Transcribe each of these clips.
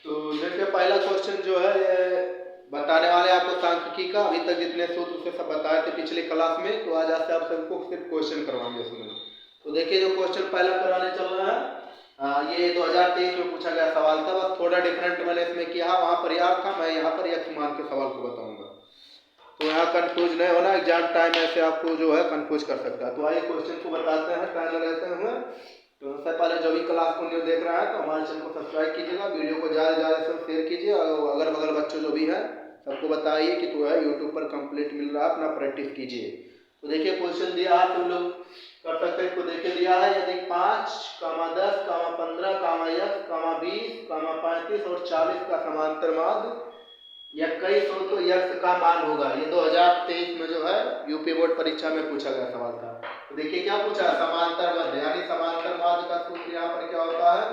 तो देखिए पहला क्वेश्चन जो है ये बताने वाले आपको सांख्यिकी का, अभी तक जितने सूत्र थे सब बताए थे पिछले क्लास में, तो आज से आप सबको सिर्फ क्वेश्चन करवाएंगे उसमें। तो देखिए जो क्वेश्चन पहला कराने चल रहा है ये 2023 में पूछा गया सवाल था, बस थोड़ा डिफरेंट मैंने इसमें किया, वहाँ पर यार था, मैं यहाँ पर यक्ष मान के सवाल को बताऊंगा, तो यहाँ कंफ्यूज नहीं होना, एग्जाम टाइम ऐसे आपको जो है कंफ्यूज कर सकता है। तो आइए क्वेश्चन को बताते हैं टाइम लगाते हुए। तो सबसे पहले जो भी क्लास को न्यू देख रहा है तो हमारे चैनल को सब्सक्राइब कीजिएगा, वीडियो को ज़्यादा से ज़्यादा सब शेयर कीजिए, और अगल बगल बच्चों जो भी है सबको बताइए कि तो है यूट्यूब पर कंप्लीट मिल रहा है, अपना प्रैक्टिस कीजिए। तो देखिए क्वेश्चन दिया है, तुम लोग कर सकते हैं, इसको देखिए दिया है, यदि 5, 10, 15, x, 20, 35 और 40 का समांतर माध्य 21 हो तो यक्ष का मान होगा। ये 2023 में जो है यूपी बोर्ड परीक्षा में पूछा गया सवाल था। तो देखिए क्या पूछा, समांतर माध्य, यानी समांतर माध्य का सूत्र यहाँ पर क्या होता है,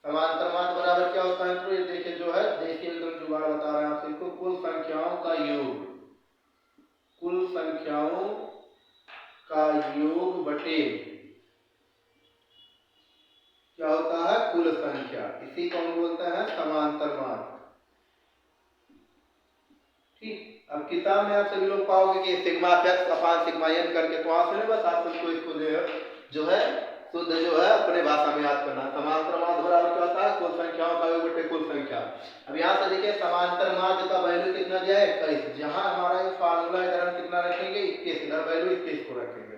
समांतर माध्य बराबर क्या होता है, तो ये देखिए जो है, देखिए एकदम जुगाड़ बता रहे हैं आप सबको, कुल संख्याओं का योग, कुल संख्याओं का योग बटे क्या होता है, कुल संख्या, इसी को हम बोलते हैं समांतर माध्य। ठीक, अब किताब में आप सभी लोग पाओगे कि sigma x upon sigma n करके, तो आप बस आप सबको इसको जो है शुद्ध जो है अपने भाषा में याद करना। समांतर माध्य बराबर क्या होता है, कुल संख्याओं का योग बटे कुल संख्या। अब यहाँ से देखिए समांतर माध्य का वैल्यू कितना दिया है, 21, जहाँ हमारा ये फार्मूला इधर हम कितना रखेंगे, 21, इधर वैल्यू 21 को रखेंगे।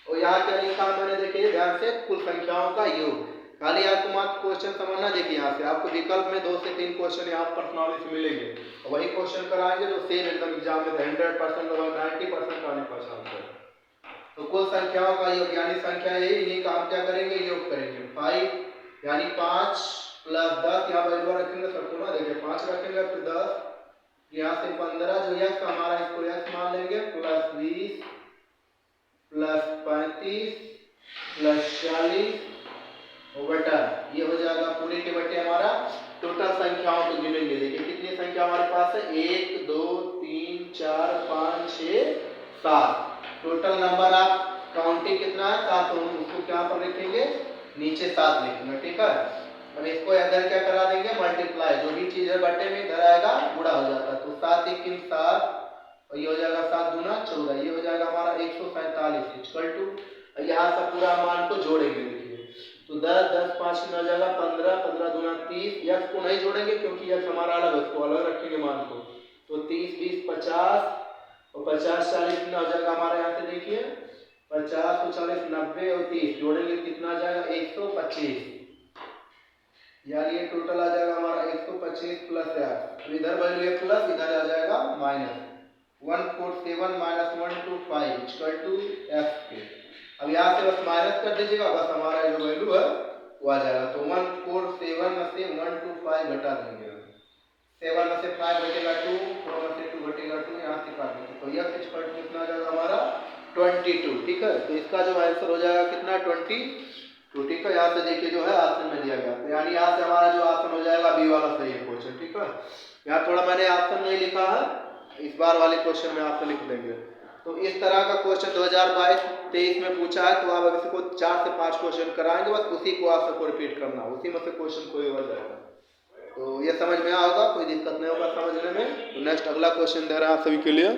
और यहाँ क्या लिखा मैंने, देखिए ध्यान से, कुल संख्याओं का योग, खाली आपको मात्र क्वेश्चन समझना। देखिए यहाँ से आपको विकल्प में 2 से 3 क्वेश्चन यहाँ पर्सनली से मिलेंगे, और वही क्वेश्चन कराएंगे जो सेम एकदम एग्जाम में 100% लगभग 90% आने का चांस है। तो कुल संख्याओं का योग यानी संख्या यही, इन्हीं का हम क्या करेंगे, योग करेंगे। 5 यानी 5 प्लस 10, यहाँ वैल्यू रखेंगे सबको ना, देखिए 5 रखेंगे, फिर 10, यहाँ से 15 जो यक्ष हमारा, इसको यक्ष मान लेंगे, प्लस 20 प्लस 35 प्लस 40 बटा, ये हो जाएगा पूरे के बटे हमारा टोटल संख्याओं को गिनेंगे। देखिए कितनी संख्या हमारे पास है, 1 2 3 4 5 6 7, टोटल नंबर आप काउंटिंग कितना है, 7, उसको क्या पर लिखेंगे, नीचे 7 लिखेंगे, ठीक है। अब इसको इधर क्या करा देंगे, मल्टीप्लाई, जो भी चीज है बटे में इधर आएगा गुणा हो जाता है, तो 7 1 3 7, और ये हो जाएगा 7 दूना 14, ये हो जाएगा हमारा 147 इक्वल टू, यहाँ से पूरा मान को जोड़ेंगे। देखिए तो 10 10 5 कितना हो जाएगा, 15 15 दूना 30, यक्ष को नहीं जोड़ेंगे क्योंकि यक्ष हमारा अलग है, उसको अलग रखेंगे मान को, तो 30 20 50 और 50 40 कितना हो जाएगा हमारा, यहाँ से देखिए 50 तो 40 90 और 30 जोड़ेंगे कितना आ जाएगा, 125, यानी ये टोटल आ जाएगा हमारा 125 प्लस यार, इधर वैल्यू है प्लस, इधर आ जाएगा minus, 147 minus 125 equal to f के। अब यहाँ से बस माइनस कर दीजिएगा, बस हमारा जो वैल्यू है वो आ जाएगा। तो 147 में से 125 घटा देंगे, 7 में से 5 घटेगा 2, 4 में से 2 घटेगा 2, यहाँ से काट देंगे, तो यह इक्वल टू कितना आ जाएगा हमारा 22, ठीक है। तो इसका जो आंसर हो जाएगा कितना, 22, ठीक है। यहाँ से देखिए जो है ऑप्शन में दिया गया, तो यानी यहाँ से हमारा जो ऑप्शन हो जाएगा बी वाला सही है क्वेश्चन, ठीक है। यहाँ थोड़ा मैंने ऑप्शन नहीं लिखा है, इस बार वाले क्वेश्चन में ऑप्शन लिख देंगे। तो इस तरह का क्वेश्चन 2022-23 में पूछा है, तो आप अभी इसको 4 से 5 क्वेश्चन कराएंगे, बस उसी को आप सबको रिपीट करना, उसी में से क्वेश्चन कोई हो जाएगा। तो ये समझ में आएगा, कोई दिक्कत नहीं होगा समझने में। तो नेक्स्ट अगला क्वेश्चन दे रहा है आप सभी के लिए।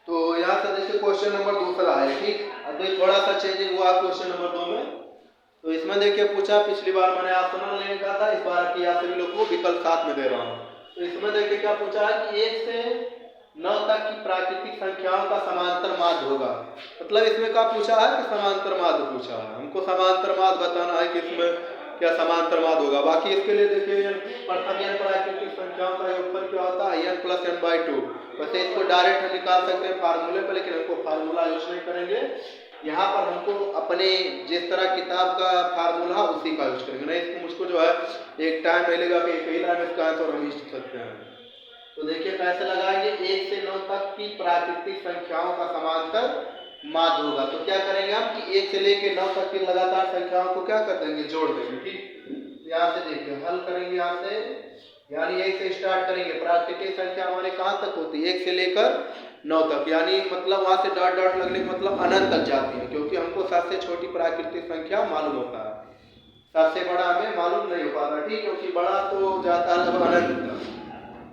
तो यहाँ से जैसे क्वेश्चन नंबर 2 है, ठीक। अब थोड़ा सा चेंजिंग हुआ क्वेश्चन नंबर 2 में। तो इसमें देखिए पूछा, पिछली बार मैंने ऑप्शनल नहीं कहा था, इस बार की आप सभी लोग को विकल्प साथ में दे रहा हूँ। तो इसमें देखिए क्या पूछा है कि 1 से 9 तक की प्राकृतिक संख्याओं का समांतर माध्य होगा। मतलब इसमें क्या पूछा है कि समांतर माध्य पूछा है, हमको समांतर माध्य बताना है कि इसमें क्या समांतर माध्य होगा। बाकी इसके लिए देखिए प्रथम n प्राकृतिक संख्याओं का योगफल क्या होता है, n प्लस n/2। वैसे इसको डायरेक्ट हम निकाल सकते हैं फार्मूले पर, लेकिन हमको फार्मूला यूज नहीं करेंगे, यहाँ पर हमको अपने जिस तरह किताब का फार्मूला उसी का यूज करेंगे, नहीं इसको मुझको जो है एक टाइम नहीं लेगा कि एक ही लाइन इसका आंसर हम यूज सकते हैं। तो देखिए कैसे लगाएंगे, 1 से 9 तक की प्राकृतिक संख्याओं का समांतर माध्य होगा। तो क्या करेंगे हम कि 1 से लेकर 9 तक की लगातार संख्याओं को क्या कर देंगे, जोड़ देंगे, ठीक। यहाँ से देखिए हल करेंगे, यहाँ से यानी 1 से स्टार्ट करेंगे। प्राकृतिक संख्या हमारे कहाँ तक होती है? 1 से लेकर 9 तक, यानी मतलब वहां से डॉट डॉट लगने का मतलब अनंत तक जाती है, क्योंकि हमको सबसे छोटी प्राकृतिक संख्या मालूम होता है, सबसे बड़ा हमें मालूम नहीं हो पाता, ठीक, क्योंकि बड़ा तो जाता है लगभग अनंत तक,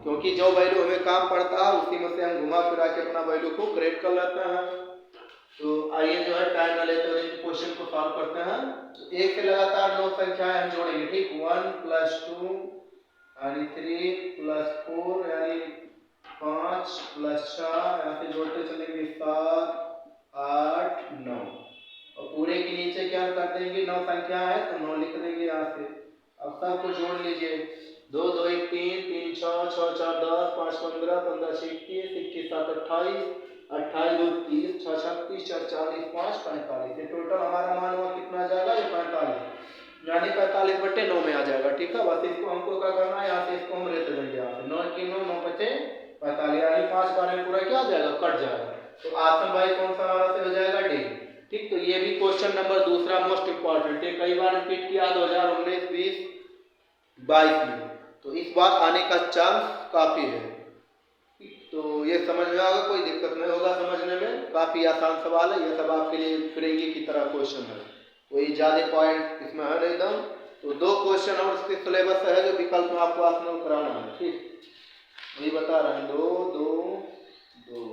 क्योंकि जो वैल्यू हमें काम पड़ता है उसी में से हम घुमा फिरा के अपना वैल्यू को क्रिएट कर लेते हैं। तो आइए जो है टाइम ना लेते हुए क्वेश्चन को सॉल्व करते हैं। तो 1 से लगातार 9 संख्याएं हम जोड़ेंगे, ठीक, 1 + 2 यानी 3 + 4 यानी 5 + 6, यहाँ से जोड़ते चलेंगे 7 8 9, और पूरे के नीचे क्या कर देंगे? 9 संख्या है तो 9 लिख देंगे यहाँ से। अब सबको जोड़ लीजिए, 2 2 1 3 3 6 6 4 10 5 15 15 6 21 21 7 28 28 2 30 6 36 4 40 5 45, ये टोटल हमारा मान हुआ कितना आ जाएगा? ये 45, यानी 45/9 में आ जाएगा, ठीक है। बस इसको हमको क्या करना है? यहाँ से इसको हम रेत देंगे, यहाँ से 9 की 9 9 बचे 45, यानी 5 बार में पूरा क्या आ जाएगा? कट जाएगा। तो ऑप्शन भाई कौन सा हमारा से हो जाएगा? डी, ठीक। तो ये भी क्वेश्चन नंबर दूसरा मोस्ट इंपॉर्टेंट है, कई बार रिपीट किया 2019 20 22 में, तो इस बार आने का चांस काफी है। तो ये समझ में आएगा, कोई दिक्कत नहीं होगा समझने में, काफी आसान सवाल है, ये सब आपके लिए फिरंगी की तरह क्वेश्चन है, कोई ज्यादा पॉइंट इसमें है नहीं दम। तो 2 क्वेश्चन और उसके सिलेबस है जो विकल्प में आपको आसमान कराना है, ठीक, वही बता रहे हैं, 2 2 2।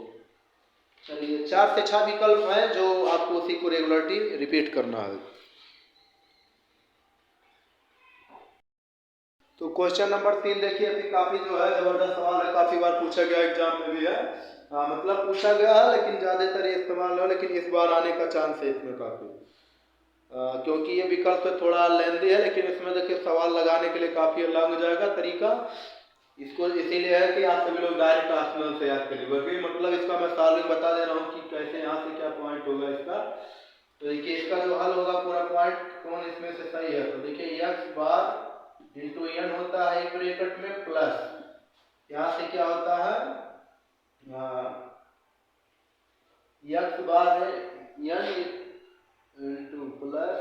चलिए 4 से 6 विकल्प हैं जो आपको उसी को रेगुलरली रिपीट करना है। तो क्वेश्चन नंबर 3 देखिए, अभी काफी जो है जबरदस्त सवाल है, काफी बार पूछा गया एग्जाम में भी है, हाँ मतलब पूछा गया है लेकिन ज्यादातर ये इस्तेमाल हो, लेकिन इस बार आने का चांस है इसमें काफी, क्योंकि ये विकल्प थोड़ा लेंदी है, लेकिन इसमें देखिए सवाल लगाने के लिए काफी अलग हो जाएगा तरीका, इसको इसीलिए है कि आप सभी लोग डायरेक्ट आसमान से याद करिए, मतलब इसका मैं सॉल्विंग बता दे रहा हूँ कि कैसे यहाँ से क्या पॉइंट होगा इसका। तो देखिए इसका जो हल होगा पूरा पॉइंट कौन इसमें से सही है, तो देखिए x बार इंटू एन होता है एक ब्रैकेट में, प्लस यहाँ से क्या होता है? x bar n into plus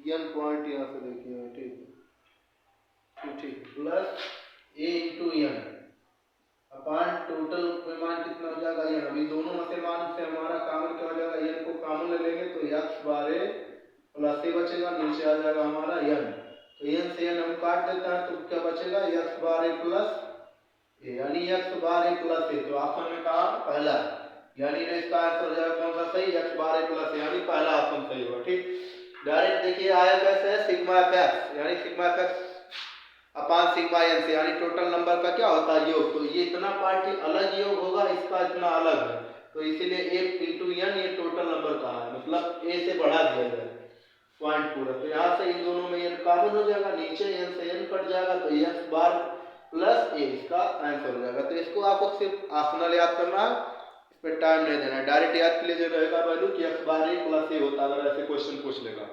n point यहाँ से देखिए, ठीक ठीक, plus a into n upon total मान कितना हो जाएगा? एन। अभी दोनों में से मान से हमारा कॉमन क्या हो जाएगा? एन को कॉमन ले लेंगे तो x बार ए प्लस ए बचेगा, नीचे आ जाएगा हमारा एन, तो एन से एन हम काट देता है तो क्या बचेगा? x बार ए प्लस ए, यानी x बार ए प्लस ए, तो ऑप्शन में कहा पहला, यानी इसका आंसर हो जाएगा कौन सा सही? x बार ए प्लस ए, यानी पहला ऑप्शन सही होगा, ठीक। डायरेक्ट देखिए आया कैसे है? सिग्मा एफ एक्स, यानी sigma F X upon sigma N से, यानी टोटल नंबर का क्या होता है? योग, तो ये इतना पार्ट अलग योग होगा, इसका इतना अलग है, तो इसीलिए ए इंटू एन ये टोटल नंबर का है, मतलब ए से बढ़ा दिया जाए पॉइंट पूरा, तो यहाँ से इन दोनों में एन कॉमन हो जाएगा, नीचे एन से एन कट जाएगा, तो एक्स बार प्लस ए इसका आंसर हो जाएगा। तो इसको आपको सिर्फ आसनल याद करना है, इस पर टाइम नहीं देना, डायरेक्ट याद के लिए जो रहेगा वैल्यू कि एक्स बार ए प्लस ए होता है, अगर ऐसे क्वेश्चन पूछ लेगा।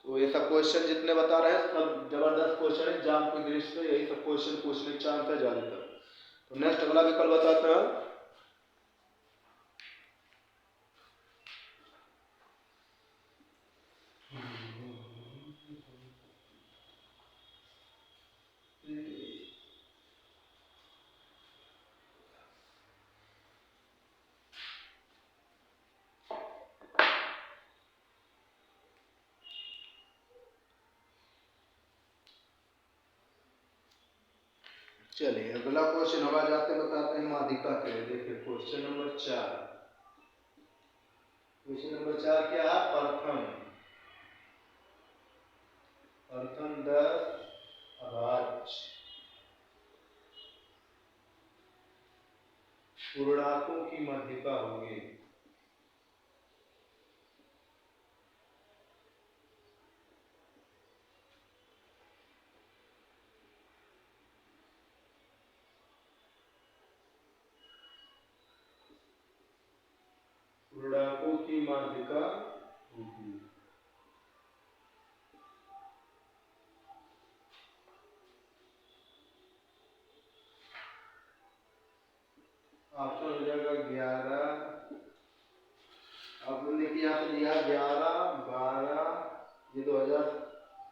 तो ये सब क्वेश्चन जितने बता रहे हैं सब जबरदस्त क्वेश्चन है, एग्जाम की दृष्टि से यही सब क्वेश्चन पूछने के चांस है ज्यादातर। तो नेक्स्ट अगला विकल्प बताते हैं, चलिए अगला क्वेश्चन हवा जाते बताते हैं माध्यिका के लिए। देखिए क्वेश्चन नंबर 4, क्वेश्चन नंबर 4 क्या है? प्रथम 10 अभाज्य पूर्णांकों की माध्यिका होगी। पूर्णांकों की माध्यिका होगी। ऑप्शन हो जाएगा 11, आपने देखिए यहाँ से दिया 11 12, ये 2000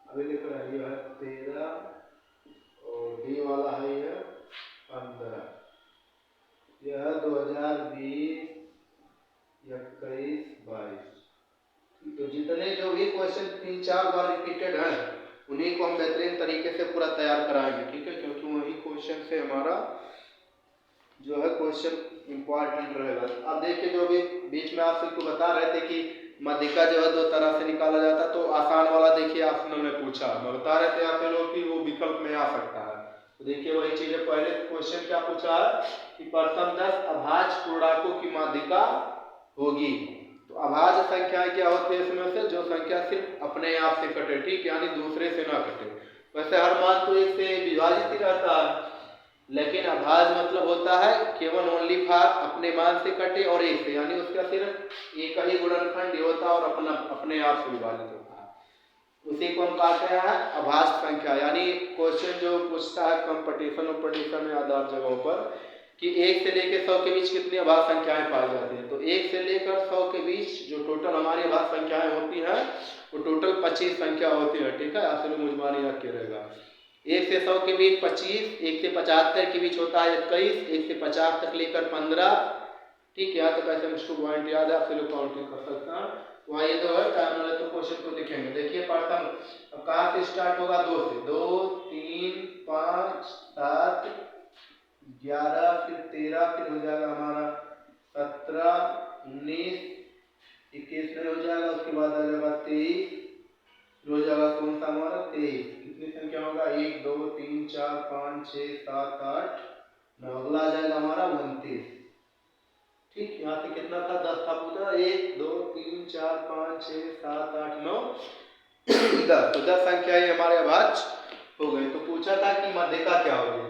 अभी लिख रहा है 13 और डी वाला है ये 15, यह 2020, 21, 22। तो जितने जो भी क्वेश्चन 3-4 बार रिपीटेड है उन्हीं को हम बेहतरीन तरीके से पूरा तैयार कराएंगे, ठीक है, क्योंकि वही क्वेश्चन से हमारा जो है क्वेश्चन इंपॉर्टेंट रहेगा। अब देखिए जो भी बीच में आप सबको बता रहे थे कि माध्यिका जो है 2 तरह से निकाला जाता, तो आसान वाला देखिए ऑप्शनल में पूछा, मैं बता रहे थे आप लोग कि वो विकल्प में आ सकता है। तो देखिए वही चीज है, पहले क्वेश्चन क्या पूछा है कि प्रथम 10 अभाज्य पूर्णांकों की माध्यिका होगी। तो अभाज्य संख्याएं क्या होती है इसमें से, जो संख्या सिर्फ अपने आप से कटे, ठीक, यानी दूसरे से ना कटे। वैसे हर मान तो एक से विभाजित ही रहता है, लेकिन अभाज्य मतलब होता है केवल ओनली फॉर अपने मान से कटे और एक से, यानी उसका सिर्फ एक ही गुणनखंड होता है और अपने आप से विभाजित होता है, उसी को हम कहते हैं अभाज्य संख्या। यानी क्वेश्चन जो पूछता है कंपटीशन में आधार जगहों पर कि 1 से लेकर 100 के बीच कितनी अभाज्य संख्याएं पाई जाती हैं, तो 1 से लेकर 100 के बीच जो टोटल हमारी अभाज्य संख्याएं होती हैं वो टोटल 25 संख्या होती है, ठीक है, आप लोग मुझमानी याद रहेगा। 1 से 100 के बीच 25, 1 से 75 के बीच होता है 21, 1 से 50 तक लेकर 15, ठीक है, तो कैसे मुझको पॉइंट याद है, आप लोग काउंटिंग कर सकते हैं। तो आइए जो है टाइम वाले तो क्वेश्चन को देखेंगे। देखिए प्रथम कहाँ से स्टार्ट होगा, 2 से, 2, 3, 5, 7, 11, फिर 13, फिर हो जाएगा हमारा 17, 19, 21 में हो जाएगा, उसके बाद आ जाएगा 23, हो जाएगा कौन सा हमारा 23, कितनी संख्या होगा 1, 2, 3, 4, 5, 6, 7, 8, 9, अगला आ जाएगा हमारा 29, ठीक, यहाँ से कितना था 10 था पूरा, 1, 2, 3, 4, 5, 6, 7, 8, 9, 10, तो 10 संख्या ये हमारे अभाज्य हो गई। तो पूछा था कि माध्यिका क्या होगी।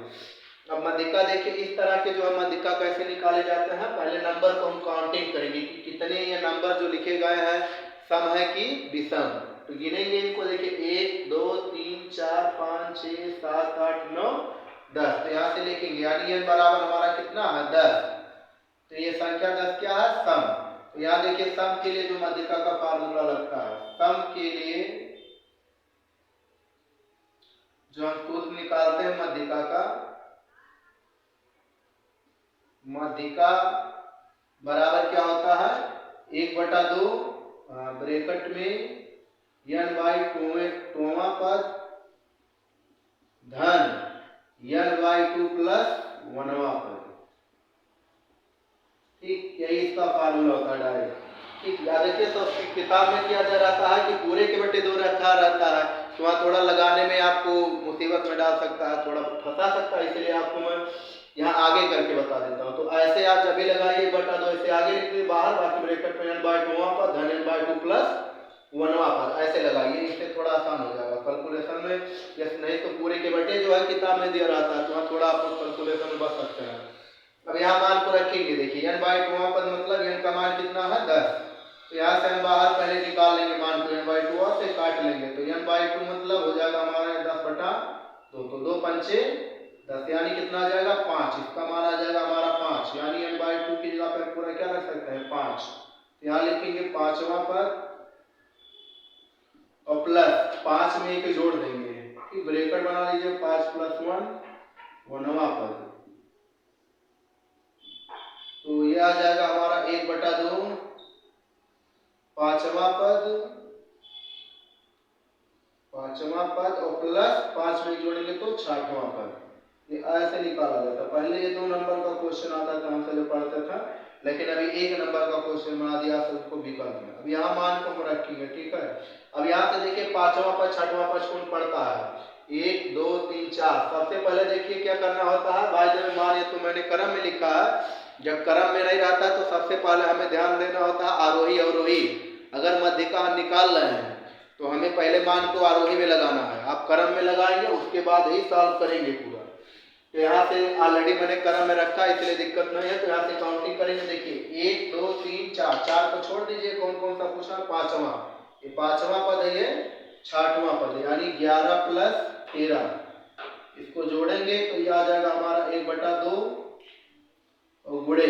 अब माध्यिका देखिए इस तरह के जो है माध्यिका कैसे निकाले जाते हैं, पहले नंबर को हम काउंटिंग करेंगे कि कितने ये नंबर जो लिखे गए हैं सम है कि विषम, तो गिनेंगे इनको, देखिए 1, 2, 3, 4, 5, 6, 7, 8, 9, 10, तो यहाँ से लिखेंगे, यानी n बराबर हमारा कितना है 10, तो ये संख्या 10 क्या है सम। तो यहाँ देखिए सम के लिए जो माध्यिका का फार्मूला लगता है, सम के लिए जो हम सूत्र निकालते हैं माध्यिका का, माध्यिका बराबर क्या होता है 1/2 ब्रैकेट में n/2वां पद धन n/2 प्लस 1वां पद, ठीक, यही इसका फार्मूला होता है डायरेक्ट, ठीक। याद रखिए तो किताब में क्या दे रहता है कि पूरे के बटे 2 रखा रहता है, तो वहाँ थोड़ा लगाने में आपको मुसीबत में डाल सकता है, थोड़ा फंसा सकता है, इसलिए आपको मैं यहाँ आगे करके बता देता हूँ। तो ऐसे आप जब भी लगाइए 1/2 इससे आगे निकलिए बाहर, बाकी ब्रैकेट में n/2वां पद धन n/2 प्लस 1वां पद ऐसे लगाइए, इससे थोड़ा आसान हो जाएगा कैलकुलेशन में। यस, नहीं तो पूरे के बटे जो है किताब में दिया रहता है, तो वहाँ थोड़ा आप कैलकुलेशन में बच सकते हैं। अब यहाँ मान को रखेंगे, देखिए n/2वां पद मतलब n का मान कितना है 10, तो यहाँ से हम बाहर पहले निकाल लेंगे मान को, n/2 से काट लेंगे, तो n/2 मतलब हो जाएगा हमारा 10/2, तो 2 पंचे 10, यानी कितना आ जाएगा 5, इसका मान आ जाएगा हमारा 5, यानी n/2 की जगह पर पूरा क्या रख सकते हैं 5, तो यहाँ लिखेंगे 5वां पद और प्लस 5 में एक जोड़ देंगे, ठीक, ब्रैकेट बना लीजिए 5 + 1 1वां पद, तो ये आ जाएगा हमारा 1/2 5वां पद और प्लस 5 में जोड़ेंगे तो 6वां पद, ये ऐसे निकाला जाता है। पहले ये 2 नंबर का क्वेश्चन आता था हम पहले पढ़ते था, लेकिन अभी 1 नंबर का क्वेश्चन बना दिया सबको विकल्प में। अब यहाँ मान को हम रखेंगे, ठीक है। अब यहाँ से देखिए 5वां पद 6वां पद कौन पड़ता है 1, 2, 3, 4, सबसे पहले देखिए क्या करना होता है, बाय द वे मान ये तो मैंने क्रम में लिखा है, जब क्रम में नहीं रहता तो सबसे पहले हमें ध्यान देना होता है आरोही अवरोही, अगर माध्यिका हम निकाल रहे हैं तो हमें पहले मान को आरोही में लगाना है, आप क्रम में लगाएंगे उसके बाद ही सॉल्व करेंगे पूरा। तो यहाँ से ऑलरेडी मैंने क्रम में रखा इसलिए दिक्कत नहीं है, तो यहाँ से काउंटिंग करेंगे, देखिए 1, 2, 3, 4, 4 को छोड़ दीजिए, कौन कौन सा पूछा 5वां, ये 5वां पद है, ये 6वां पद है, यानी 11 + 13, इसको जोड़ेंगे तो ये आ जाएगा हमारा 1/2 और गुणे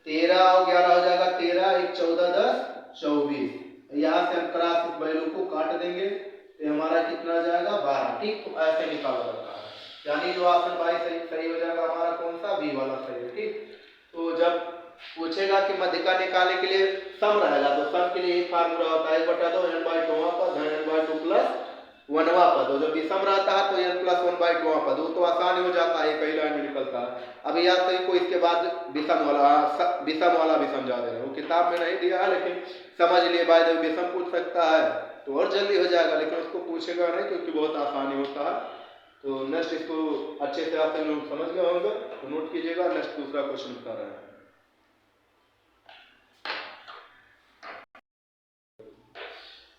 13 और 11 हो जाएगा 13, 1 14 10 24, यहाँ से हम क्रॉस वैल्यू को काट देंगे तो हमारा कितना आ जाएगा 12, ठीक। तो ऐसे निकाला जाता है, यानी जो ऑप्शन बाई सही हो जाएगा हमारा कौन सा, बी वाला सही है। ठीक, तो जब पूछेगा कि मध्यिका निकालने के लिए सम रहेगा तो सम के लिए एक फार्मूला होता है 1/2 n/2 पद n/2 प्लस 1वां पद, और जब विषम रहता है तो n प्लस 1/2 पद, वो तो आसान हो जाता है, कई लाइन में निकलता है। अभी याद सही को इसके बाद विषम वाला भी समझा दे रहे हैं, वो किताब में नहीं दिया है लेकिन समझ लिए, बाय द वे विषम पूछ सकता है तो और जल्दी हो जाएगा, लेकिन उसको पूछेगा नहीं क्योंकि बहुत आसानी होता है। तो नेक्स्ट इसको अच्छे से आप लोग समझ गए होंगे तो नोट कीजिएगा। नेक्स्ट दूसरा क्वेश्चन बता रहे हैं।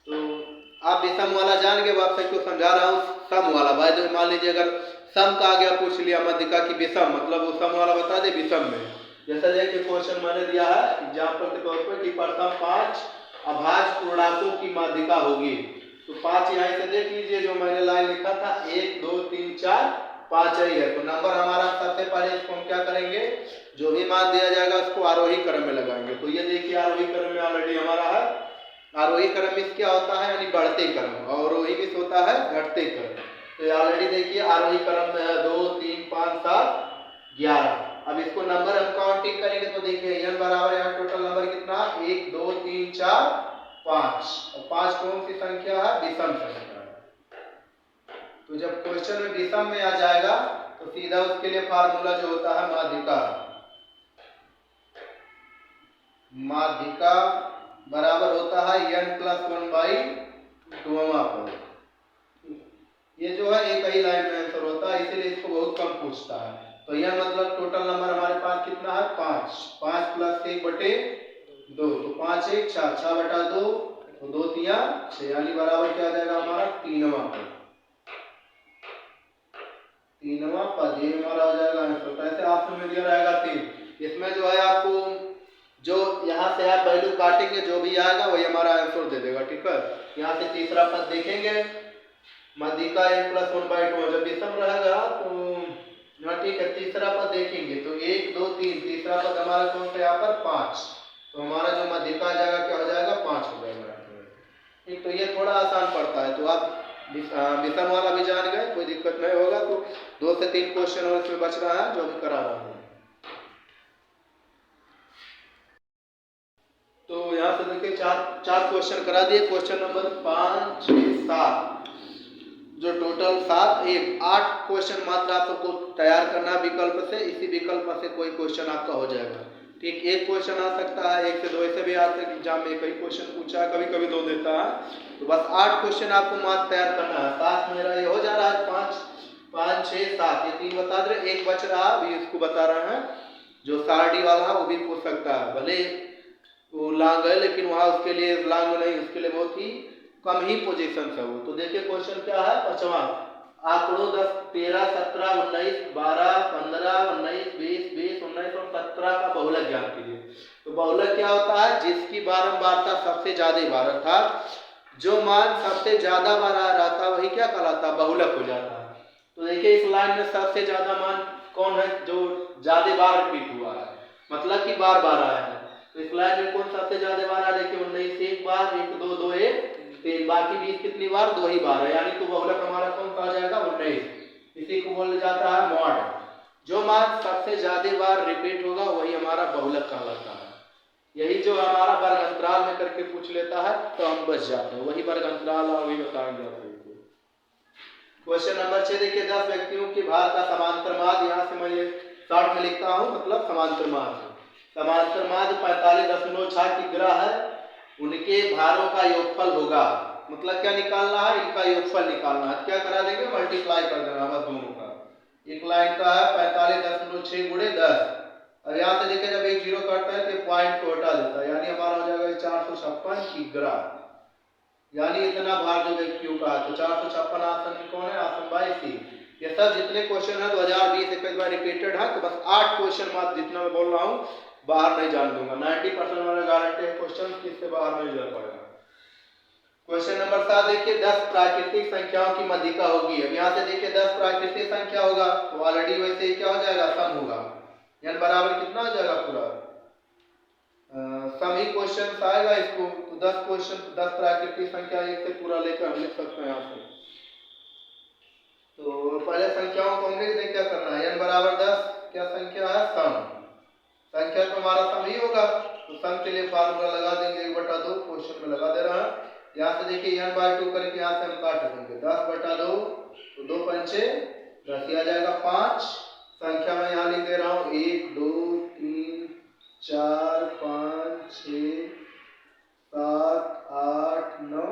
तो आप विषम वाला जान के आप सबको समझा रहा हूँ सम वाला। भाई तो मान लीजिए अगर सम का आ गया, पूछ लिया मध्यिका की विषम, मतलब वो सम वाला बता दे विषम में। जैसा देखिए क्वेश्चन मैंने दिया है एग्जाम्पल के तौर पर कि प्रथम 5 अभाज्य पूर्णांकों की माध्यिका होगी। तो 5 यहाँ से देख लीजिए, जो मैंने लाइन लिखा था 1 2 3 4 5 ही है। तो नंबर हमारा सबसे पहले इसको हम क्या करेंगे, जो भी मान दिया जाएगा उसको आरोही क्रम में लगाएंगे। तो ये देखिए आरोही क्रम में ऑलरेडी हमारा है। आरोही क्रम में क्या होता है, यानी बढ़ते क्रम, और अवरोही में होता है घटते क्रम। तो ऑलरेडी देखिए आरोही क्रम में है 2 3 5 7 11। अब इसको नंबर हम काउंटिंग करेंगे तो देखिए n बराबर यहाँ टोटल नंबर कितना, 1 2 3 4 5, और 5 कौन सी संख्या है, विषम संख्या है। तो जब क्वेश्चन में विषम में आ जाएगा तो सीधा उसके लिए फार्मूला जो होता है माध्यिका बराबर होता है n प्लस 1/2। ये जो है एक ही लाइन में आंसर होता है, इसीलिए इसको बहुत कम पूछता है। तो यह मतलब टोटल नंबर हमारे पास कितना है, 5 5 प्लस 1/2, तो 5 1 6 6/2 तो 2 3 6, यानी बराबर क्या आ जाएगा हमारा 3वां पद। 3वां पद ये हमारा हो जाएगा आंसर। तो ऐसे ऑप्शन में दिया रहेगा 3। इसमें जो है आपको जो यहाँ से आप वैल्यू काटेंगे जो भी आएगा वही हमारा आंसर दे देगा। ठीक है, यहाँ से तीसरा पद देखेंगे मध्यिका n प्लस 1/2, जब विषम रहेगा तो यहाँ ठीक है। तीसरा पद देखेंगे तो 1 2 3, तीसरा पद हमारा कौन सा यहाँ पर 5, तो हमारा जो मध्यिका आ जाएगा क्या हो जाएगा 5 हो जाएगा। ठीक, तो ये थोड़ा आसान पड़ता है, तो आप विषम वाला भी जान गए, कोई दिक्कत नहीं होगा। तो 2 से 3 क्वेश्चन और इसमें बच रहा है जो अभी करा रहा हूँ। तो यहाँ से देखिए चार क्वेश्चन करा दिए। क्वेश्चन नंबर 5 6 7, जो टोटल 7 1 8 क्वेश्चन मात्र आपको तैयार करना विकल्प से। इसी विकल्प से कोई क्वेश्चन आपका हो जाएगा। ठीक, एक क्वेश्चन आ सकता है, 1 से 2 ऐसे भी आते हैं एग्जाम में कई क्वेश्चन पूछा है, कभी कभी 2 देता है। तो बस 8 क्वेश्चन आपको मात्र तैयार करना है। 7 मेरा ये हो जा रहा है, 5 6 7 ये 3 बता दे रहे, एक बच रहा अभी इसको बता रहे हैं। जो सारडी वाला है वो भी पूछ सकता है, भले वो लॉन्ग है लेकिन वहाँ उसके लिए लॉन्ग नहीं, उसके लिए बहुत ही कम ही पोजीशन है वो। तो देखिए क्वेश्चन क्या है, 5वां आंकड़ों 10 13 17 19 12 15 19 20 20 19 और 17 का बहुलक ज्ञात कीजिए। तो बहुलक क्या होता है, जिसकी बारंबारता सबसे ज्यादा बार, अर्थात जो मान सबसे ज्यादा बार आ रहा था वही क्या कहलाता, बहुलक हो जाता है। तो देखिए इस लाइन में सबसे ज्यादा मान कौन है, जो ज्यादा बार रिपीट हुआ है, मतलब कि बार बार आया है। तो इस लाइन में कौन सबसे ज्यादा बार आ, देखिए 19 एक बार, 1 2 2 1 3, बाकी 20 कितनी बार, 2 ही बार है, यानी तो बहुलक हमारा कौन सा आ जाएगा 19। इसी को बोला जाता है मॉड। जो मान सबसे ज्यादा बार रिपीट होगा वही हमारा बहुलक कहलाता है। यही जो हमारा वर्ग अंतराल में करके पूछ लेता है तो हम बच जाते हैं, वही वर्ग अंतराल अभी बताएंगे आपको। क्वेश्चन नंबर 6 देखिए 10 व्यक्तियों के भार का समांतर माध्य, यहाँ से मैं ये शॉर्ट में लिखता हूँ, मतलब समांतर माध्य 45.6 किग्रा है, उनके भारों का योगफल होगा। मतलब क्या निकालना है, इनका योगफल निकालना है। क्या करा देंगे, मल्टीप्लाई कर देना बस दोनों का। एक लाइन का है 45.6 गुणे 10, और यहाँ से देखिए जब एक जीरो करता है तो पॉइंट को हटा देता है, यानी हमारा हो जाएगा 456 किग्रा, यानी इतना भार जो व्यक्तियों का है। तो 456 आसन कौन है, आसन 22। ये सब जितने क्वेश्चन है 2020 21 बार रिपीटेड है। तो बस 8 क्वेश्चन मात्र जितना मैं बोल रहा हूँ बाहर नहीं जान दूंगा, 90% वाला गारंटी है क्वेश्चन किससे बाहर नहीं जा पाएगा। क्वेश्चन नंबर 7 देखिए 10 प्राकृतिक संख्याओं की माध्यिका होगी। अब यहाँ से देखिए 10 प्राकृतिक संख्या होगा तो ऑलरेडी वैसे ही क्या हो जाएगा, सम होगा, n बराबर कितना हो जाएगा पूरा सम ही क्वेश्चन आएगा इसको। तो 10 क्वेश्चन 10 प्राकृतिक संख्या एक से पूरा लेकर हम लिख सकते हैं यहाँ से। तो पहले संख्याओं को हमने देख क्या करना है, n बराबर 10 क्या संख्या है, सम संख्या तो हमारा सम ही होगा, तो सम के लिए फार्मूला लगा देंगे 1/2, क्वेश्चन में लगा दे रहा है। यहाँ से देखिए n/2 करके यहाँ से हम काट देंगे 10/2, तो 2 पंचे 10, आ जाएगा 5। संख्या में यहाँ लिख दे रहा हूँ 1 2 3 4 5 6 7 8 9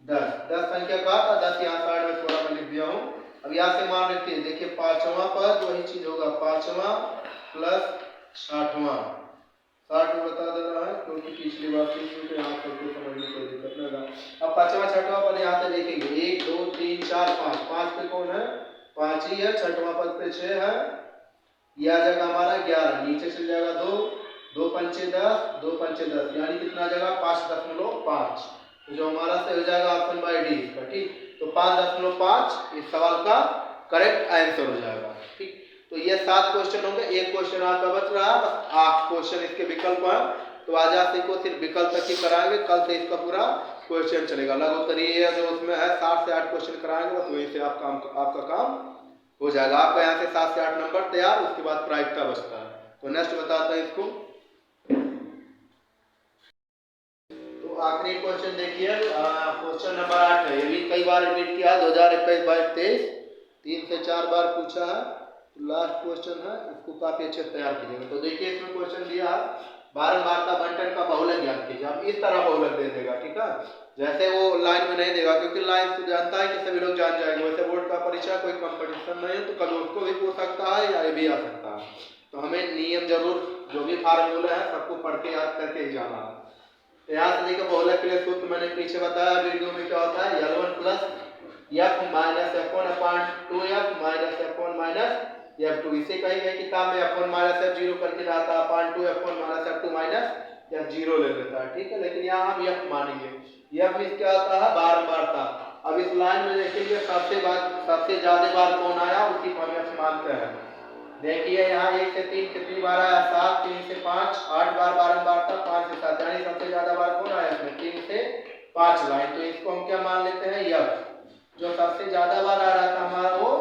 10, 10 संख्या का था, 10 यहाँ साइड में थोड़ा मैं लिख दिया हूँ। अब यहाँ से मान रखते हैं, देखिए पांचवा पद वही चीज होगा, पांचवा प्लस छठवां, 60 में बता दे रहा है क्योंकि पिछली बार तो यहाँ करके समझने कोई दिक्कत नहीं लगा। अब पांचवा छठवां पद यहाँ से देखेंगे 1 2 3 4 5, 5 पे कौन है, 5 ही है, छठवां पद पे 6 है, यह आ जाएगा हमारा 11, नीचे चल जाएगा 2, 2 पंचे 10, 2 पंचे 10, यानी कितना आ जाएगा 5.5, तो जो हमारा से हो जाएगा ऑप्शन बाय डी इसका, ठीक। तो 5.5 इस सवाल का करेक्ट आंसर हो जाएगा, ठीक। तो ये 7 क्वेश्चन होंगे, एक क्वेश्चन आपका बच रहा है, बस 8 क्वेश्चन इसके विकल्प हैं, तो आज आप को सिर्फ विकल्प तक ही कराएंगे, कल से इसका पूरा क्वेश्चन चलेगा। लगभग ये जो उसमें है 7 से 8 क्वेश्चन कराएंगे, बस वहीं से आपका काम हो जाएगा। आपका यहाँ से 7 से 8 नंबर तैयार, उसके बाद प्राइवेट का बचता है। तो नेक्स्ट बताता है इसको, आखिरी क्वेश्चन देखिए, क्वेश्चन नंबर 8 है, ये भी कई बार रिपीट किया, 2021-22 3 से 4 बार पूछा है, लास्ट क्वेश्चन है, इसको काफी अच्छे से तैयार कीजिएगा। तो देखिए इसमें क्वेश्चन दिया बारंबारता बंटन का बहुलक ज्ञात कीजिए। अब इस तरह बहुलक दे देगा, ठीक है, जैसे वो लाइन में नहीं देगा, क्योंकि लाइन तो जानता है कि सभी लोग जान जाएंगे, वैसे बोर्ड का परीक्षा कोई कंपटीशन नहीं है, तो कभी उसको भी पूछ सकता है या ये भी आ सकता है। तो हमें नियम जरूर जो भी फार्मूला है सबको पढ़ के याद करके ही जाना है। तो यहाँ से देखिए बहुलक के लिए सूत्र मैंने पीछे बताया वीडियो में, क्या होता है, L1 plus f minus f1 upon 2f minus f1 minus f2, इसे कहीं गई किताब में f1 माइनस f0 करके रहता है, upon 2 f1 minus f2 minus f0 ले लेता है, ठीक है, लेकिन यहाँ हम f मानेंगे। f में क्या होता है, बारंबारता। अब इस लाइन में देखेंगे सबसे ज्यादा बार कौन आया, उसी को हम f मानते हैं। देखिए यहाँ 1 से 3 कितनी बार आया, 7, 3 से 5 8 बार बारंबारता, 5 से 7, यानी सबसे ज्यादा बार कौन आया इसमें, 3 से 5 लाइन। तो इसको हम क्या मान लेते हैं, f, जो सबसे ज्यादा बार आ रहा था हमारा वो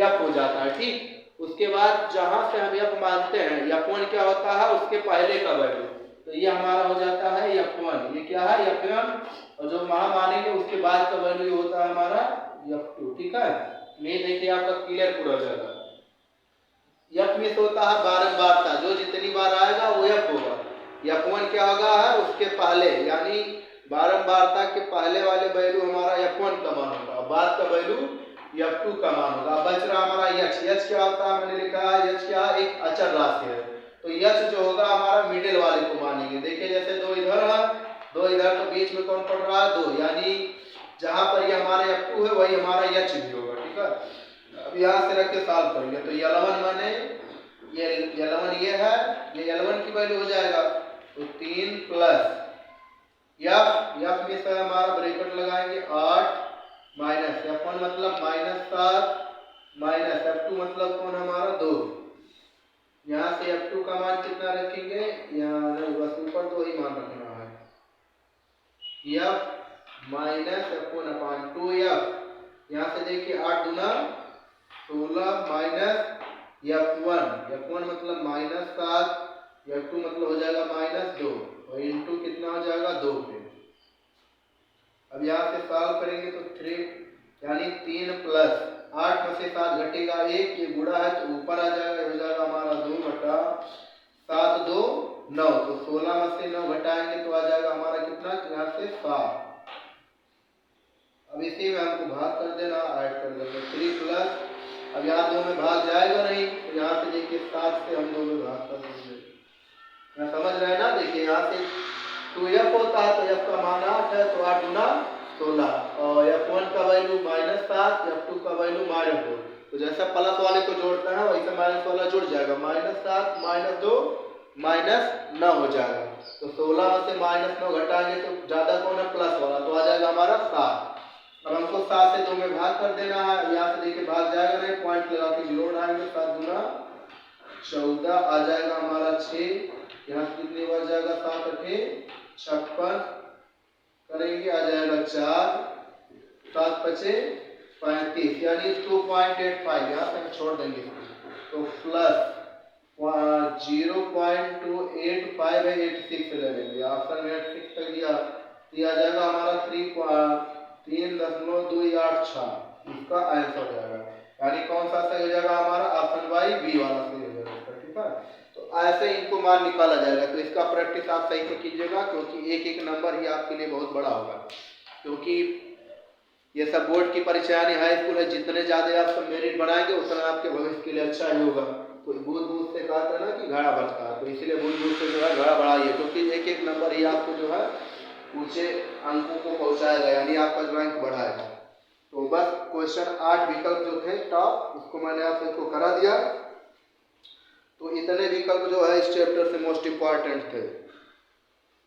f हो जाता है, ठीक। उसके बाद जहां से हम f मानते हैं, f1 क्या होता है, उसके पहले का वैल्यू, तो ये हमारा हो जाता है f1, ये क्या है f1, और जो वहां मानेंगे उसके बाद का वैल्यू होता है हमारा f2, ठीक है। ये देखिए आपका क्लियर पूरा हो जाएगा। f में होता है बारंबारता, जो जितनी बार आएगा वो f होगा। f1 क्या होगा है उसके पहले, यानी बारंबारता के पहले वाले वैल्यू हमारा f1 का मान होगा, बाद का वैल्यू f2 का मान होगा। बच रहा हमारा h, h क्या होता है, मैंने लिखा है h क्या, एक अचर राशि है, तो h जो होगा हमारा मिडिल वाले को मानेंगे। देखिए जैसे 2 इधर है, 2 इधर, तो बीच में कौन पड़ रहा है, 2, यानी जहां पर ये हमारा f2 है वही हमारा h भी होगा, ठीक है। अब यहाँ से रख के सॉल्व करेंगे, तो L1 माने ये L1 ये है, ये L1 की वैल्यू हो जाएगा, तो 3 प्लस f में से हमारा ब्रैकेट लगाएंगे 8 माइनस f1 मतलब -7 माइनस f2 मतलब कौन हमारा 2, यहाँ से f2 का मान कितना रखेंगे, यहाँ नहीं, बस ऊपर 2 ही मान रखना है, f minus f1 upon 2f, यहाँ से देखिए 8 दूना 16 माइनस f1 मतलब -7, f2 मतलब हो जाएगा -2, और इंटू कितना हो जाएगा 2 पे। अब यहाँ से सॉल्व करेंगे तो 3, यानी 3 प्लस 8 में से 7 घटेगा 1, ये गुणा है तो ऊपर आ जाएगा, हो जाएगा हमारा 2/7 2 9, तो 16 में से 9 घटाएंगे तो आ जाएगा हमारा कितना, यहाँ से 7। अब इसी में हमको भाग कर देना, ऐड कर देंगे 3 प्लस, अब यहाँ 2 में भाग जाएगा नहीं, तो यहाँ से देखिए 7 से हम 2 में भाग कर देंगे, यहाँ समझ रहे हैं ना। देखिए यहाँ से 2f होता है तो f का मान 8 है, तो 8 गुना 16, और f1 का वैल्यू -7, f2 का वैल्यू -2, तो जैसा प्लस वाले को जोड़ता है वैसे माइनस वाला जुड़ जाएगा, -7 -2 -9 हो जाएगा, तो 16 में से -9 घटाएंगे तो ज्यादा कौन है, प्लस वाला, तो आ जाएगा हमारा 7। अब हमको 7 से 2 में भाग कर देना है, यहाँ से देखिए भाग जाएगा नहीं, पॉइंट लगा के 0 उड़ाएंगे, 7 गुना 14 आ जाएगा हमारा 6, यहाँ कितनी बार जाएगा, 7 8 56 करेंगे, आ जाएगा 4, 7 5 35 यानी 2.85 यहाँ से हम छोड़ देंगे तो प्लस 0.285/86 ले लेंगे। ऑप्शन में 86 तक दिया जाएगा हमारा 3.286 इसका आंसर हो जाएगा। यानी कौन सा सही हो जाएगा हमारा ऑप्शन वाई बी वाला सही हो जाएगा। ठीक है, तो ऐसे इनको मान निकाला जाएगा। तो इसका प्रैक्टिस आप सही से कीजिएगा क्योंकि एक एक नंबर ही आपके लिए बहुत बड़ा होगा। क्योंकि ये सब बोर्ड की परीक्षा यानी हाई स्कूल है, जितने ज्यादा आप सब मेरिट बनाएंगे उतना आपके भविष्य के लिए अच्छा ही होगा। तो बूझ बूझ से कहते हैं ना कि घड़ा बढ़ता है, तो इसीलिए बूझ बूझ से जो है घड़ा बढ़ाइए क्योंकि एक एक नंबर ही आपको जो है ऊंचे अंकों को पहुंचाएगा यानी आपका जो रैंक बढ़ाएगा। तो बस क्वेश्चन 8 विकल्प जो थे टॉप उसको मैंने आप सबको करा दिया। तो इतने विकल्प जो है इस चैप्टर से मोस्ट इम्पॉर्टेंट थे।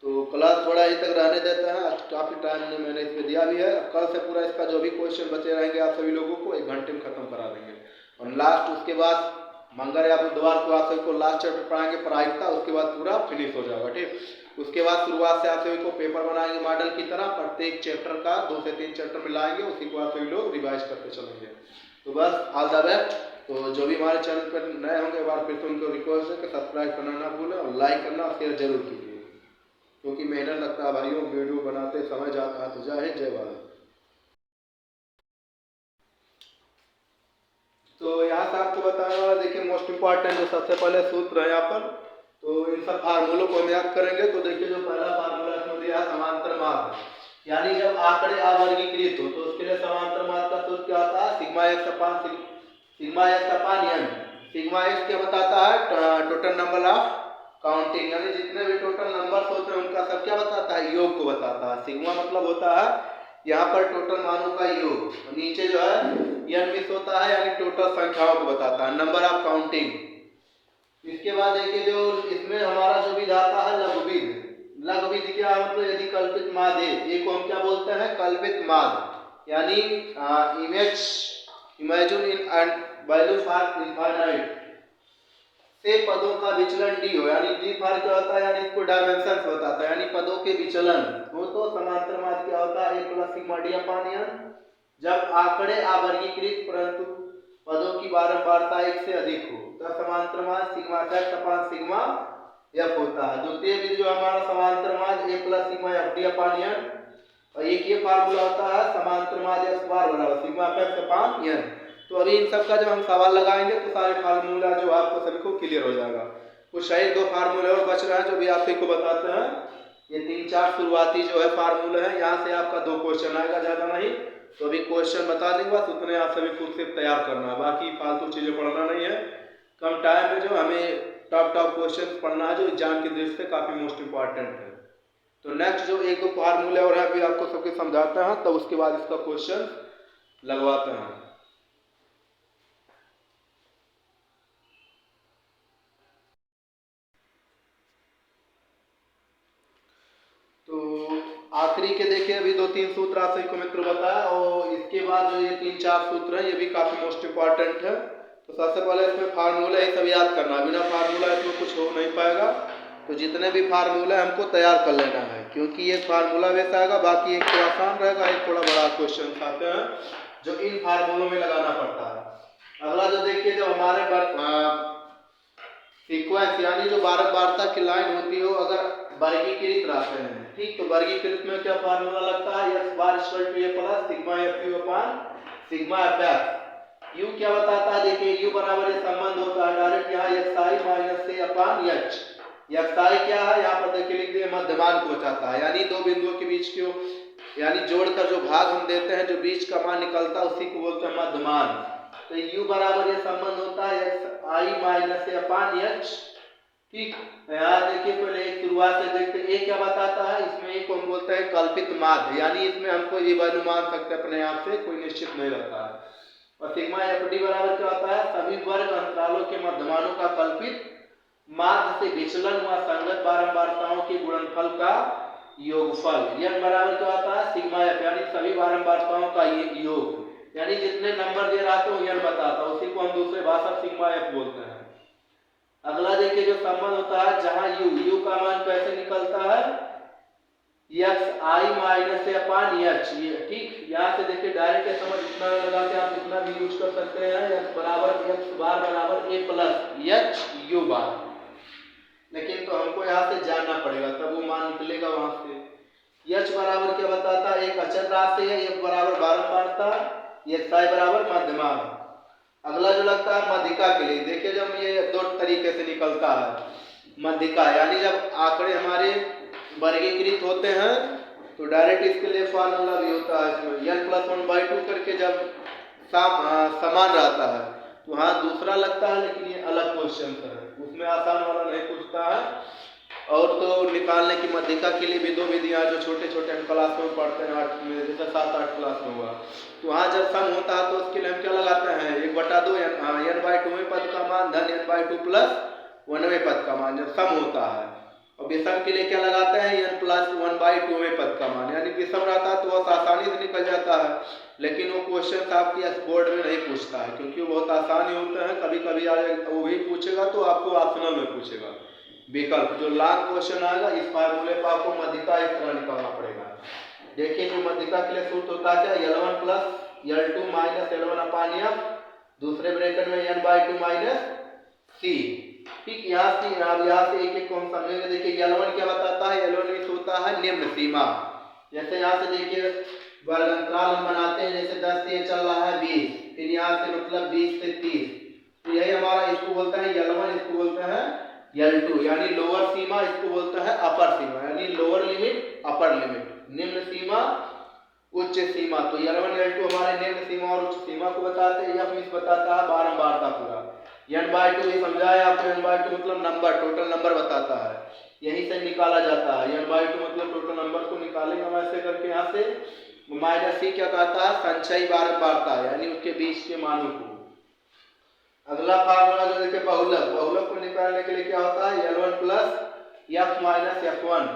तो क्लास थोड़ा यहीं तक रहने देते हैं, काफ़ी टाइम मैंने इसमें दिया भी है। कल से पूरा इसका जो भी क्वेश्चन बचे रहेंगे आप सभी लोगों को 1 घंटे में खत्म करा देंगे। और लास्ट उसके बाद मंगल या बुधवार को आप सभी को लास्ट चैप्टर पढ़ाएंगे प्रायिकता, उसके बाद पूरा फिनिश हो जाएगा। ठीक, उसके बाद शुरुआत से आप सभी को पेपर बनाएंगे मॉडल की तरह, प्रत्येक चैप्टर का 2 से 3 चैप्टर में लाएंगे, उसी को आप सभी लोग रिवाइज करते चलेंगे। तो बस ऑल द बेस्ट। तो जो भी हमारे चैनल पर नए होंगे एक बार फिर से उनको रिक्वेस्ट है कि सब्सक्राइब करना ना भूलें और लाइक करना और शेयर जरूर कीजिए क्योंकि मेहनत लगता है भाइयों, वीडियो बनाते समय जाता है। तो जय हिंद जय भारत। तो यहाँ से आपको बताने वाला देखिए मोस्ट इम्पॉर्टेंट जो सबसे पहले सूत्र है यहाँ पर, तो इन सब फार्मूलों को हम याद करेंगे। तो देखिए जो पहला फार्मूला इसमें दिया है समांतर मार्ग, यानी जब आंकड़े अवर्गीकृत हो तो उसके लिए समांतर मार्ग का सूत्र क्या होता है सिग्मा एक्स अपान एन। सिग्मा एक्स क्या बताता है टोटल नंबर ऑफ काउंटिंग, यानी जितने भी टोटल नंबर्स होते हैं उनका सब क्या बताता है योग को बताता है। सिग्मा मतलब होता है यहाँ पर टोटल मानों का योग, नीचे जो है एन मिस होता है यानी टोटल संख्याओं को बताता है नंबर ऑफ काउंटिंग। इसके बाद देखिए जो इसमें हमारा जो विधाता है लघुविध। लघुविध क्या मतलब यदि कल्पित माद है, एक को हम क्या बोलते हैं कल्पित माद, यानी imagine in and value for infinite से पदों का विचलन डी हो, यानी डी फॉर क्या होता है यानी इसको डायमेंशन बताता है यानी पदों के विचलन हो। तो समांतर माद क्या होता है 1 + सिग्मा डी अपान एन। जब आंकड़े अवर्गीकृत परंतु पदों की बारंबारता 1 से अधिक हो तो समांतर माद sigma x upon sigma f होता है। द्वितीय विधि जो हमारा समांतर माद 1 + सिग्मा f डी अपान एन, और एक ये फार्मूला होता है समांतर माद x बार बराबर सिग्मा f अपान एन। तो अभी इन सब का जब हम सवाल लगाएंगे तो सारे फार्मूला जो आपको सभी को क्लियर हो जाएगा। कुछ शायद 2 फार्मूले और बच रहे हैं जो भी आप सभी को बताते हैं। ये 3-4 शुरुआती जो है फार्मूला है, यहाँ से आपका 2 क्वेश्चन आएगा, ज्यादा नहीं। तो अभी क्वेश्चन बता देंगे बस उतने आप सभी खुद से तैयार करना है, बाकी फालतू चीजें पढ़ना नहीं है। कम टाइम में जो हमें टॉप क्वेश्चन पढ़ना है जो एग्जाम की दृष्टि से काफी मोस्ट इंपॉर्टेंट है। तो नेक्स्ट जो 1-2 फार्मूले और है अभी आपको सबके समझाते हैं, तब उसके बाद इसका क्वेश्चन लगवाते हैं। आखिरी के देखिए अभी 2-3 सूत्र आप सभी को मित्र बताया, और इसके बाद जो ये 3-4 सूत्र हैं ये भी काफी मोस्ट इंपॉर्टेंट है। तो सबसे पहले इसमें फार्मूला ये सब याद करना, बिना फार्मूला इसमें कुछ हो नहीं पाएगा। तो जितने भी फार्मूला हमको तैयार कर लेना है क्योंकि ये फार्मूला वैसा आएगा, बाकी एक तो आसान रहेगा, एक थोड़ा बड़ा क्वेश्चन आते हैं जो इन फार्मूलों में लगाना पड़ता है। अगला जो देखिए जो हमारे सीक्वेंस यानी जो बारंबारता की लाइन होती हो अगर वर्गीकृत रहते हैं, ठीक, तो वर्गीकृत में क्या फार्मूला लगता है x bar equal to a plus sigma fu upon sigma fx। u क्या बताता है देखिए u बराबर ये संबंध होता है डायरेक्ट यहाँ xi minus a upon h। xi क्या है यहाँ पर देखिए लिख दिए मध्यमान को बताता है, यानी 2 बिंदुओं के बीच को यानी जोड़कर जो भाग हम देते हैं जो बीच का मान निकलता है उसी को बोलते हैं मध्यमान। तो u बराबर ये संबंध होता है xi minus a upon h। ठीक, यहाँ देखिए पहले एक शुरुआत से देखते हैं, क्या बताता है इसमें एक को हम बोलते हैं कल्पित माध्य, यानी इसमें हमको ये वैल्यू मान सकते हैं अपने आप से, कोई निश्चित नहीं रहता है। और सिग्मा fd बराबर क्या होता है सभी वर्ग अंतरालों के मध्यमानों का कल्पित माध्य से विचलन व संगत बारंबारताओं के गुणनफल का योगफल। n बराबर क्या होता है सिग्मा f, यानी सभी बारंबारताओं का योग, यानी जितने नंबर दे रहा था वो n बताता है, उसी को हम दूसरे भाषा सिग्मा f बोलते हैं। अगला देखिए जो संबंध होता है जहां u का मान कैसे निकलता है, यक्स आई माइनस ए अपान एच, ये ठीक। यहाँ से देखिए डायरेक्ट समझ इतना लगा के आप इतना भी यूज कर सकते हैं, यक्स बराबर यक्स बार बराबर ए प्लस एच यू बार। लेकिन तो हमको यहाँ से जानना पड़ेगा तब वो मान निकलेगा वहां से। एच बराबर क्या बताता है, एक अचर राशि है, एक बराबर बारंबारता, एक साई बराबर मध्यमान। अगला जो लगता है मध्यिका के लिए, देखिए जब ये दो तरीके से निकलता है मध्यिका, यानी जब आंकड़े हमारे वर्गीकृत होते हैं तो डायरेक्ट इसके लिए फॉर्मूला भी होता है इसमें, n+1/2 करके जब समान रहता है तो हाँ दूसरा लगता है, लेकिन ये अलग क्वेश्चन है, उसमें आसान वाला नहीं पूछता है। और तो निकालने की मध्यिका के लिए भी दो विधियां जो छोटे छोटे क्लास में पढ़ते हैं 8 में, जैसे 7-8 क्लास में हुआ, तो वहाँ जब सम होता है तो उसके लिए हम क्या लगाते हैं 1/2 n/2वें पद का मान धन n/2 प्लस 1वें पद का मान जब सम होता है। और विषम के लिए क्या लगाते हैं n+1/2वें पद का मान, यानी विषम रहता है तो बहुत आसानी से निकल जाता है, लेकिन वो क्वेश्चन आपकी बोर्ड में नहीं पूछता है क्योंकि वो बहुत आसानी होते हैं। कभी कभी वो भी पूछेगा तो आपको ऑप्शनल में पूछेगा विकल्प, जो लॉन्ग क्वेश्चन आएगा इस फार्मूले पर आपको मध्यिका इस तरह निकालना पड़ेगा। देखिए जो मध्यिका के लिए सूत्र होता है क्या, L1 + L2 - L1/F, दूसरे ब्रैकेट में n/2 - c, ठीक। यहाँ से एक एक को हम समझेंगे। देखिए L1 क्या बताता है, L1 इस होता है निम्न सीमा। जैसे यहाँ से देखिए वर्ग अंतराल हम बनाते हैं, जैसे 10 से चल रहा है 20, फिर यहाँ से मतलब 20 से 30, तो यही हमारा इसको बोलता है L1, इसको बोलते हैं L2, यानी लोअर सीमा, इसको बोलता है अपर सीमा, यानी लोअर लिमिट अपर लिमिट, निम्न सीमा उच्च सीमा। तो L1 L2 हमारे निम्न सीमा और उच्च सीमा को बताते हैं। यह बताता है बारंबारता पूरा, n/2 भी समझाए आपको, n/2 मतलब नंबर, टोटल नंबर बताता है, यही से निकाला जाता है। n/2 मतलब टोटल नंबर को निकालेंगे हम ऐसे करके, यहाँ से -c क्या कहता है संचयी बारंबारता, यानी उसके बीच के मानों को। अगला फार्मूला जो देखिए बहुलक, बहुलक को निकालने के लिए क्या होता है L1 + F - F1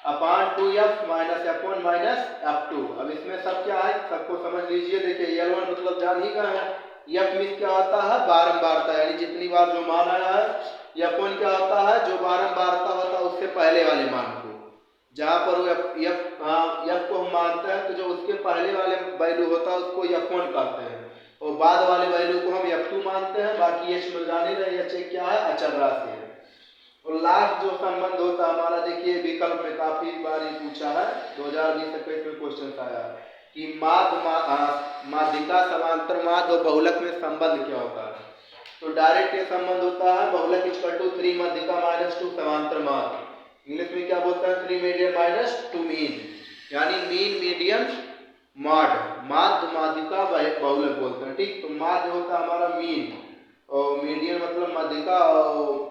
अपान 2F - F1 - F2। अब इसमें सब क्या है सबको समझ लीजिए। देखिए L1 मतलब जान ही गए हैं, F में क्या होता है बारंबारता, यानी जितनी बार जो मान आया है। F1 क्या होता है जो बारंबारता होता है उससे पहले वाले मान को, जहाँ पर वो F को हम मानते हैं तो जो उसके पहले वाले वैल्यू होता है उसको F1 कहते हैं, और बाद वाले वैल्यू को हम F2 मानते हैं। बाकी H में जान ही रहे, H क्या है अचर राशि है। और लास्ट जो संबंध होता है हमारा, देखिए विकल्प में काफी बार ये पूछा है, 2020-21 में क्वेश्चन आया कि माध्यिका समांतर माध्य और बहुलक में संबंध क्या होता है। तो डायरेक्ट ये संबंध होता है बहुलक = 3 माध्यिका - 2 समांतर माध्य। इंग्लिश में क्या बोलता है 3 मीडियन - 2 मीन, यानी मीन मीडियन मॉड, माध्य माध्यिका बहुलक बोलते हैं, ठीक। तो माध्य होता है हमारा मीन, और मीडियन मतलब माध्यिका, और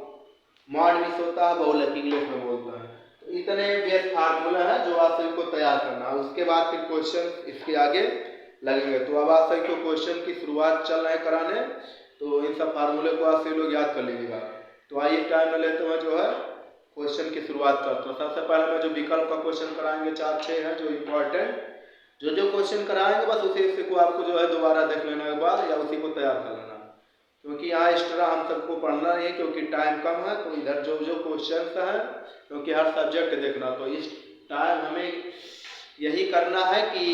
मॉड मिस होता है बहुलक, इंग्लिश में बोलते हैं। तो इतने बेस फार्मूला है जो आप सभी को तैयार करना है, उसके बाद फिर क्वेश्चन इसके आगे लगेंगे। तो अब आप सभी को क्वेश्चन की शुरुआत चल रहे कराने, तो इन सब फार्मूले को आप सभी लोग याद कर लीजिएगा। तो आइए टाइम न लेते हुए जो है क्वेश्चन की शुरुआत करता हूँ। सबसे पहले मैं जो विकल्प का क्वेश्चन कराएंगे 4-6 है जो इम्पोर्टेंट, जो क्वेश्चन कराएंगे बस उसी को आपको जो है दोबारा देख लेना एक बार, या उसी को तैयार कर लेना, क्योंकि यहाँ एक्स्ट्रा हम सबको पढ़ना नहीं है क्योंकि टाइम कम है। तो इधर जो क्वेश्चन है, क्योंकि हर सब्जेक्ट देखना, तो इस टाइम हमें यही करना है कि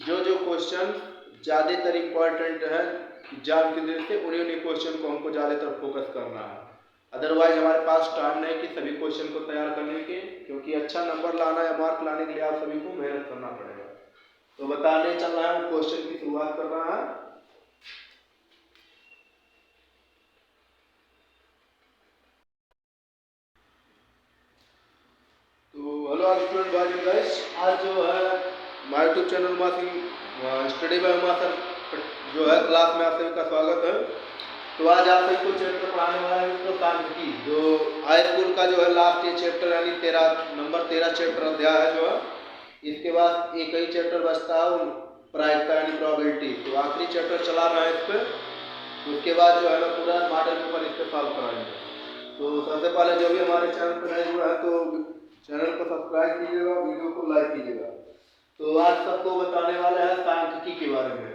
जो क्वेश्चन ज़्यादातर इम्पोर्टेंट है एग्जाम की दृष्टि से, उन्हीं क्वेश्चन को हमको ज़्यादातर फोकस करना है। अदरवाइज हमारे पास टाइम नहीं कि सभी क्वेश्चन को तैयार करने के, क्योंकि अच्छा नंबर लाना या मार्क लाने के लिए आप सभी को मेहनत करना पड़ेगा। तो बताने चल रहा है, क्वेश्चन की शुरुआत कर रहा है। तो hello student boys and girls, आज जो है हमारे यूट्यूब चैनल में स्टडी बाय उमा सर जो है क्लास में आप सभी का स्वागत है। तो आज आप सभी को चैप्टर पढ़ाने वाला है तो सांख्यिकी, जो हाई स्कूल का जो है लास्ट ये चैप्टर, यानी 13 चैप्टर अध्याय है जो है। इसके बाद एक ही चैप्टर बचता है प्रायिकता यानी प्रोबेबिलिटी, तो आखिरी चैप्टर चला रहा है इस पर। उसके बाद जो है ना पूरा मॉडल पेपर इस पर सॉल्व कराएंगे। तो सबसे पहले जो भी हमारे चैनल पर नए हुआ है तो चैनल को सब्सक्राइब कीजिएगा, वीडियो को लाइक कीजिएगा। तो आज सबको बताने वाले हैं सांख्यिकी के बारे में।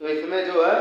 तो इसमें जो है